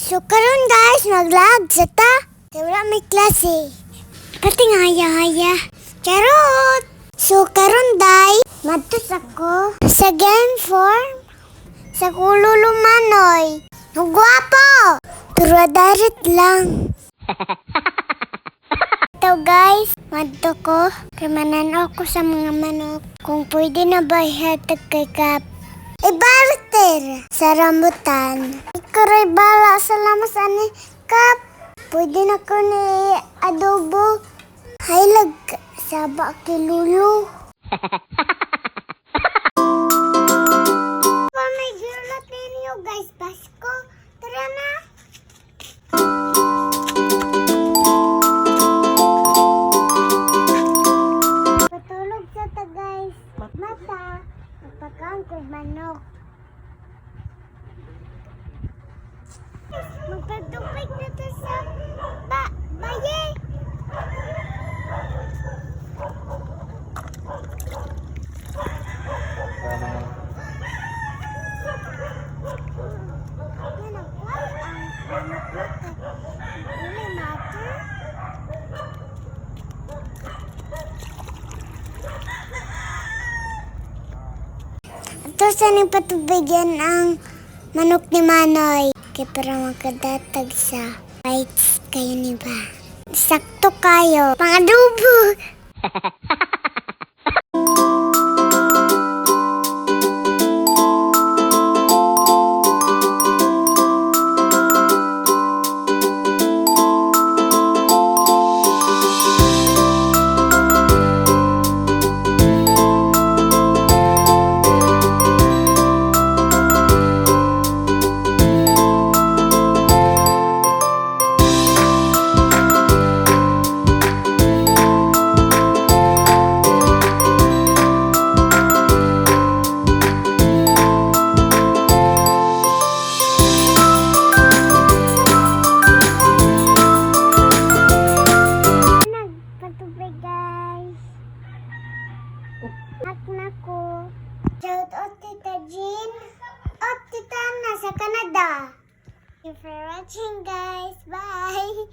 So karon guys, naglag sa ta. Wala may klase. Pati nga haya-haya. Charot! So karon day, madtos ako sa game form sa kululumanoy. Ang gwapo! Pero darit lang. Ito guys, madto ko. Kamanan ako sa mga manok. Kung pwede na ba ihatag kay Kap. Ibarter sa rambutan. Ikaroy bala sa lamas ani Kap. Pwede na ko ni adobo. Haylag sa bakilulu. May gilat ninyo guys, Pasko. Tara na. Patulog sa ta guys. Mata. Pagpakaon ko manok. Magpagtupig na to sa baye. Ito saan patubigyan ang manok ni Manoy. Kaya para magkadatag sa bites kayo ni ba? Sakto kayo. Pangadubo! Nako. Shout out Tita Jean. At Tita Anna sa Canada. Thank you for watching guys. Bye.